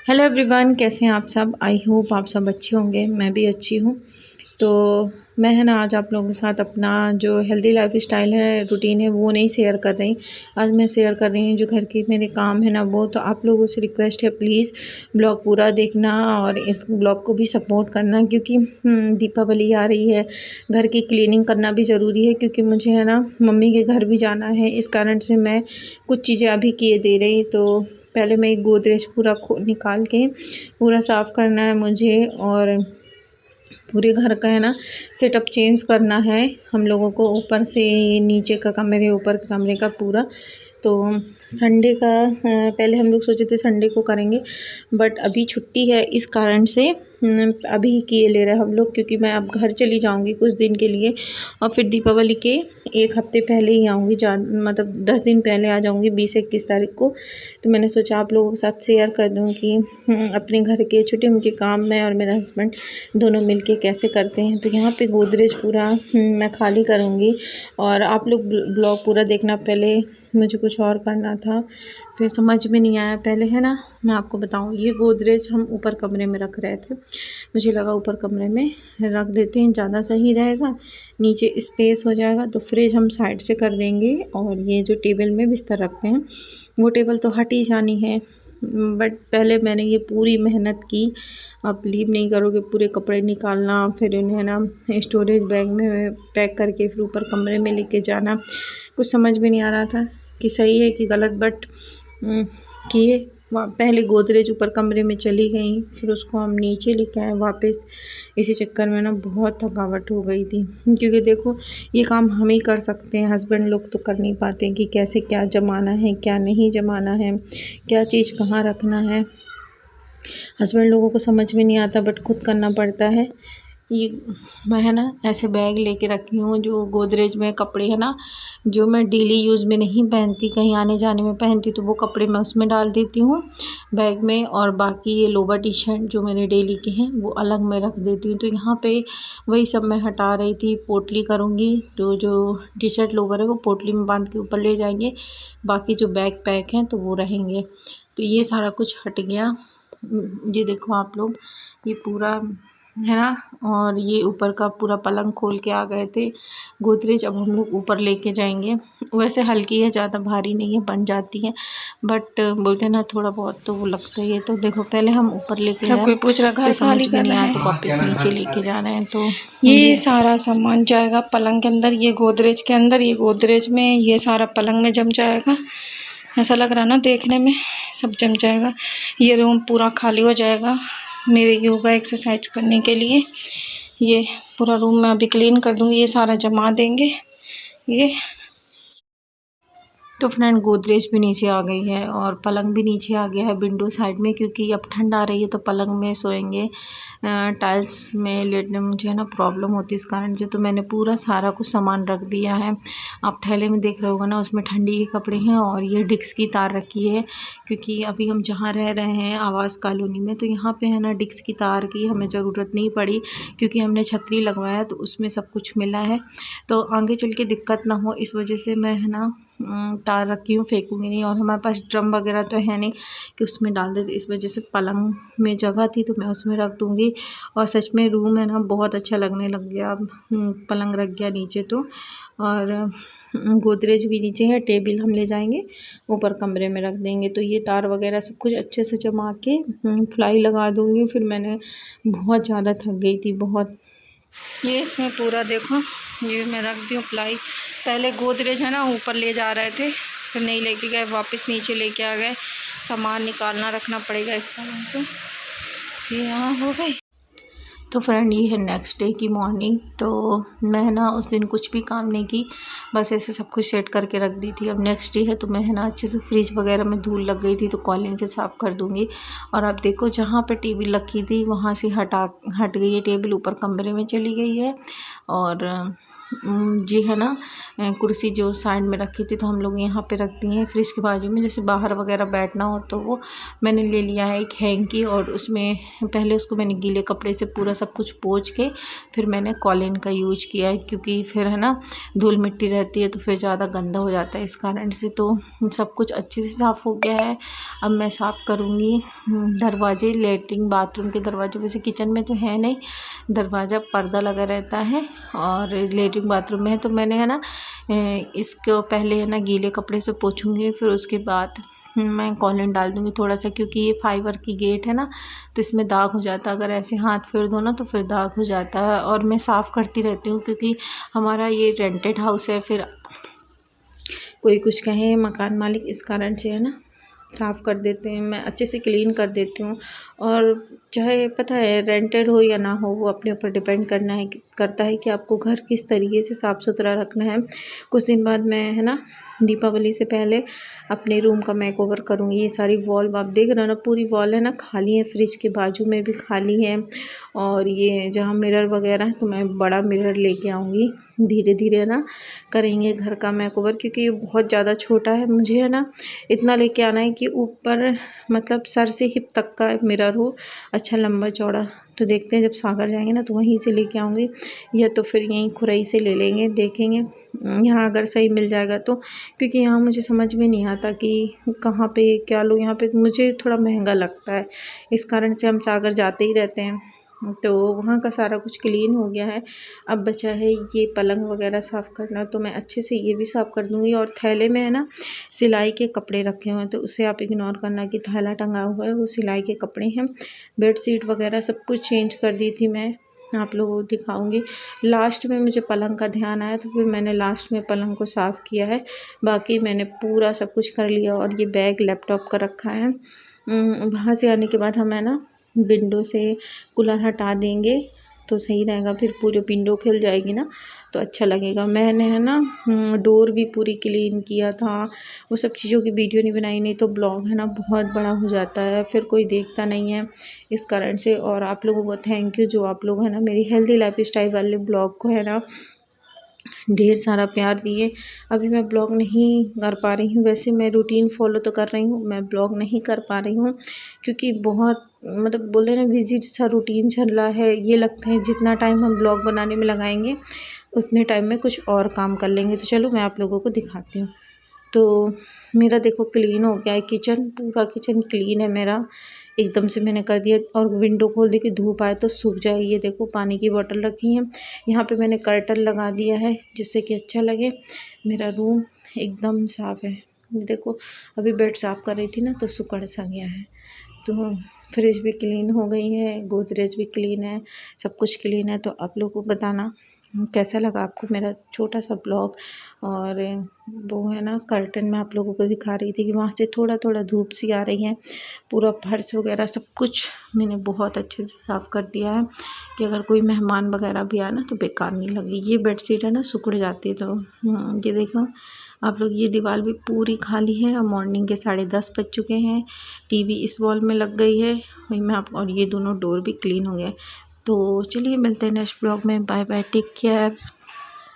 Hello everyone, कैसे हैं आप सब। आई होप आप सब अच्छे होंगे। मैं भी अच्छी हूँ। तो मैं है ना आज आप लोगों के साथ अपना जो हेल्दी लाइफ स्टाइल है, रूटीन है, वो नहीं शेयर कर रही। आज मैं शेयर कर रही हूँ जो घर के मेरे काम है ना वो। तो आप लोगों से रिक्वेस्ट है, प्लीज़ ब्लॉग पूरा देखना और इस ब्लॉग को भी सपोर्ट करना, क्योंकि दीपावली आ रही है। घर की क्लीनिंग करना भी ज़रूरी है, क्योंकि मुझे है ना मम्मी के घर भी जाना है। इस कारण से मैं कुछ चीज़ें अभी किए दे रही। तो पहले मैं एक गोदरेज पूरा निकाल के पूरा साफ़ करना है मुझे, और पूरे घर का है ना सेटअप चेंज करना है हम लोगों को। ऊपर से नीचे का कमरे, ऊपर का कमरे का पूरा। तो संडे का पहले हम लोग सोचे थे संडे को करेंगे, बट अभी छुट्टी है, इस कारण से अभी किए ले रहे हैं हम लोग, क्योंकि मैं अब घर चली जाऊंगी कुछ दिन के लिए, और फिर दीपावली के एक हफ्ते पहले ही आऊँगी। मतलब 10 दिन पहले आ जाऊंगी, 20-21 तारीख को। तो मैंने सोचा आप लोगों के साथ शेयर कर दूं कि अपने घर के छोटे मोटे काम मैं और मेरा हस्बैंड दोनों मिलके कैसे करते हैं। तो यहाँ पे गोदरेज पूरा मैं खाली करूँगी, और आप लोग ब्लॉग पूरा देखना। पहले मुझे कुछ और करना था, फिर समझ में नहीं आया। पहले है ना मैं आपको बताऊँ, ये गोदरेज हम ऊपर कमरे में रख रहे थे। मुझे लगा ऊपर कमरे में रख देते हैं, ज़्यादा सही रहेगा, नीचे स्पेस हो जाएगा। तो फ्रिज हम साइड से कर देंगे, और ये जो टेबल में बिस्तर रखते हैं वो टेबल तो हट ही जानी है। बट पहले मैंने ये पूरी मेहनत की, आप बिलीव नहीं करोगे। पूरे कपड़े निकालना, फिर उन्हें ना स्टोरेज बैग में पैक करके फिर ऊपर कमरे में लेके जाना। कुछ समझ में नहीं आ रहा था कि सही है कि गलत, बट किए। पहले गोदरेज ऊपर कमरे में चली गई, फिर उसको हम नीचे लेके आए वापस। इसी चक्कर में ना बहुत थकावट हो गई थी, क्योंकि देखो ये काम हम ही कर सकते हैं, हस्बैंड लोग तो कर नहीं पाते कि कैसे क्या जमाना है, क्या नहीं जमाना है, क्या चीज़ कहाँ रखना है। हस्बैंड लोगों को समझ में नहीं आता, बट खुद करना पड़ता है। ये मैं है ना ऐसे बैग लेके रखी हूँ, जो गोदरेज में कपड़े है ना जो मैं डेली यूज़ में नहीं पहनती, कहीं आने जाने में पहनती, तो वो कपड़े मैं उसमें डाल देती हूँ बैग में। और बाकी ये लोवर टी शर्ट जो मेरे डेली के हैं वो अलग में रख देती हूँ। तो यहाँ पे वही सब मैं हटा रही थी, पोटली करूँगी। तो जो टी शर्ट लोवर है वो पोटली में बांध के ऊपर ले जाएंगे, बाकी जो बैग पैक हैं तो वो रहेंगे। तो ये सारा कुछ हट गया। ये देखो आप लोग, ये पूरा है ना, और ये ऊपर का पूरा पलंग खोल के आ गए थे। गोदरेज अब हम लोग ऊपर लेके जाएंगे। वैसे हल्की है, ज़्यादा भारी नहीं है, बन जाती है, बट बोलते हैं ना थोड़ा बहुत तो वो लगता ही है। तो देखो पहले हम ऊपर लेके सब कोई पूछ रहा घर खाली करना है, तो वापस नीचे लेके जा रहे हैं। तो ये सारा सामान जाएगा पलंग के अंदर, ये गोदरेज के अंदर, ये गोदरेज में, ये सारा पलंग में जम जाएगा। ऐसा लग रहा है ना देखने में, सब जम जाएगा। ये रूम पूरा खाली हो जाएगा मेरे योगा एक्सरसाइज करने के लिए। ये पूरा रूम मैं अभी क्लीन कर दूँगी, ये सारा जमा देंगे ये। तो फ्रेंड गोदरेज भी नीचे आ गई है, और पलंग भी नीचे आ गया है विंडो साइड में, क्योंकि अब ठंड आ रही है तो पलंग में सोएंगे। टाइल्स में लेटने में मुझे है ना प्रॉब्लम होती है, इस कारण से तो मैंने पूरा सारा कुछ सामान रख दिया है। आप थैले में देख रहे होगा ना, उसमें ठंडी के कपड़े हैं, और ये डिक्स की तार रखी है, क्योंकि अभी हम जहाँ रह रहे हैं आवास कॉलोनी में, तो यहाँ पे है ना डिक्स की तार की हमें ज़रूरत नहीं पड़ी, क्योंकि हमने छतरी लगवाया तो उसमें सब कुछ मिला है। तो आगे चल के दिक्कत ना हो, इस वजह से मैं है ना तार रखी हूँ, फेंकूँगी नहीं। और हमारे पास ड्रम वगैरह तो है नहीं कि उसमें डाल देते, इस वजह से पलंग में जगह थी तो मैं उसमें रख दूँगी। और सच में रूम है ना बहुत अच्छा लगने लग गया, अब पलंग रख गया नीचे तो। और गोदरेज भी नीचे है, टेबल हम ले जाएंगे ऊपर कमरे में रख देंगे। तो ये तार वगैरह सब कुछ अच्छे से जमा के फ्लाई लगा दूँगी। फिर मैंने बहुत ज़्यादा थक गई थी, बहुत। ये इसमें पूरा देखो, ये मैं रख दी हूँ प्लाई। पहले गोदरेज है ना ऊपर ले जा रहे थे, फिर नहीं लेके गए, वापस नीचे लेके आ गए। सामान निकालना रखना पड़ेगा इस कारण से। फिर यहाँ हो गई। तो फ्रेंड ये है नेक्स्ट डे की मॉर्निंग। तो मैं ना उस दिन कुछ भी काम नहीं की, बस ऐसे सब कुछ सेट करके रख दी थी। अब नेक्स्ट डे है तो मैं है ना अच्छे से फ्रिज वगैरह में धूल लग गई थी तो कॉलिन से साफ़ कर दूँगी। और अब देखो जहाँ पे टेबल रखी थी वहाँ से हट गई है टेबल, ऊपर कमरे में चली गई है। और जी है ना, कुर्सी जो साइड में रखी थी तो हम लोग यहाँ पे रख दी हैं फ्रिज के बाजू में, जैसे बाहर वगैरह बैठना हो तो वो मैंने ले लिया है एक हैंकी, और उसमें पहले उसको मैंने गीले कपड़े से पूरा सब कुछ पोंछ के फिर मैंने कॉलिन का यूज किया है, क्योंकि फिर है ना धूल मिट्टी रहती है तो फिर ज़्यादा गंदा हो जाता है इस कारण से। तो सब कुछ अच्छे से साफ़ हो गया है। अब मैं साफ़ करूँगी दरवाजे, लेटरिन बाथरूम के दरवाजे, वैसे किचन में तो है नहीं, दरवाज़ा पर्दा लगा रहता है और लेटरिन बाथरूम में है, तो मैंने है ना इसको पहले है ना गीले कपड़े से पोंछूंगी, फिर उसके बाद मैं कॉलिन डाल दूँगी थोड़ा सा, क्योंकि ये फाइबर की गेट है ना तो इसमें दाग हो जाता है, अगर ऐसे हाथ फेर दो ना तो फिर दाग हो जाता है। और मैं साफ़ करती रहती हूँ क्योंकि हमारा ये रेंटेड हाउस है, फिर कोई कुछ कहे मकान मालिक, इस कारण से है ना साफ़ कर देते हैं, मैं अच्छे से क्लीन कर देती हूँ। और चाहे पता है रेंटेड हो या ना हो, वो अपने ऊपर डिपेंड करता है कि आपको घर किस तरीके से साफ़ सुथरा रखना है। कुछ दिन बाद मैं है ना दीपावली से पहले अपने रूम का मेकओवर करूँगी। ये सारी वॉल आप देख रहे हो ना, पूरी वॉल है ना खाली है, फ्रिज के बाजू में भी खाली है, और ये जहाँ मिरर वगैरह है तो मैं बड़ा मिरर लेके आऊँगी। धीरे धीरे है ना करेंगे घर का मेकओवर, क्योंकि ये बहुत ज़्यादा छोटा है, मुझे है ना इतना लेके आना है कि ऊपर मतलब सर से हिप तक का मिरर हो, अच्छा लंबा चौड़ा। तो देखते हैं जब सागर जाएंगे ना तो वहीं से लेके आऊँगी, या तो फिर यहीं खुरई से ले लेंगे, देखेंगे यहाँ अगर सही मिल जाएगा तो। क्योंकि यहाँ मुझे समझ में नहीं आता कि कहाँ पे क्या लूँ, यहाँ पे मुझे थोड़ा महंगा लगता है, इस कारण से हम सागर जाते ही रहते हैं। तो वहाँ का सारा कुछ क्लीन हो गया है, अब बचा है ये पलंग वगैरह साफ़ करना, तो मैं अच्छे से ये भी साफ़ कर दूँगी। और थैले में है ना सिलाई के कपड़े रखे हुए हैं, तो उसे आप इग्नोर करना कि थैला टंगा हुआ है, वो सिलाई के कपड़े हैं। बेडशीट वगैरह सब कुछ चेंज कर दी थी मैं, आप लोगों को दिखाऊंगी। लास्ट में मुझे पलंग का ध्यान आया तो फिर मैंने लास्ट में पलंग को साफ़ किया है, बाकी मैंने पूरा सब कुछ कर लिया। और ये बैग लैपटॉप का रखा है। वहाँ से आने के बाद हम है ना विंडो से कूलर हटा देंगे तो सही रहेगा, फिर पूरी विंडो खुल जाएगी ना तो अच्छा लगेगा। मैंने है ना डोर भी पूरी क्लीन किया था, वो सब चीज़ों की वीडियो नहीं बनाई, नहीं तो ब्लॉग है ना बहुत बड़ा हो जाता है, फिर कोई देखता नहीं है इस कारण से। और आप लोगों को थैंक यू जो आप लोग है ना मेरी हेल्दी लाइफ स्टाइल वाले ब्लॉग को है ना ढेर सारा प्यार दिए। अभी मैं ब्लॉग नहीं कर पा रही हूँ, वैसे मैं रूटीन फॉलो तो कर रही हूँ, मैं ब्लॉग नहीं कर पा रही हूँ क्योंकि बहुत मतलब बोले ना बिजी सा रूटीन चल रहा है। ये लगता है जितना टाइम हम ब्लॉग बनाने में लगाएंगे उतने टाइम में कुछ और काम कर लेंगे। तो चलो मैं आप लोगों को दिखाती हूँ। तो मेरा देखो क्लीन हो गया है किचन, पूरा किचन क्लीन है मेरा, एकदम से मैंने कर दिया। और विंडो खोल दी कि धूप आए तो सूख जाए। ये देखो पानी की बोतल रखी है, यहाँ पे मैंने कर्टन लगा दिया है जिससे कि अच्छा लगे। मेरा रूम एकदम साफ़ है। ये देखो अभी बेड साफ़ कर रही थी ना तो सुकड़ सा गया है। तो फ्रिज भी क्लीन हो गई है, गोदरेज भी क्लीन है, सब कुछ क्लीन है। तो आप लोग को बताना कैसा लगा आपको मेरा छोटा सा ब्लॉग। और वो है ना कर्टन में आप लोगों को दिखा रही थी कि वहाँ से थोड़ा थोड़ा धूप सी आ रही है। पूरा फर्श वगैरह सब कुछ मैंने बहुत अच्छे से साफ़ कर दिया है कि अगर कोई मेहमान वगैरह भी आए ना तो बेकार नहीं लगे। ये बेडशीट है ना सिकुड़ जाती है, तो ये देखो आप लोग, ये दीवार भी पूरी खाली है। और मॉर्निंग के 10:30 बज चुके हैं, टीवी इस वॉल में लग गई है वही में आप, और ये दोनों डोर भी क्लीन हो गए। तो चलिए मिलते हैं नेक्स्ट ब्लॉग में, बाय बाय, टेक केयर।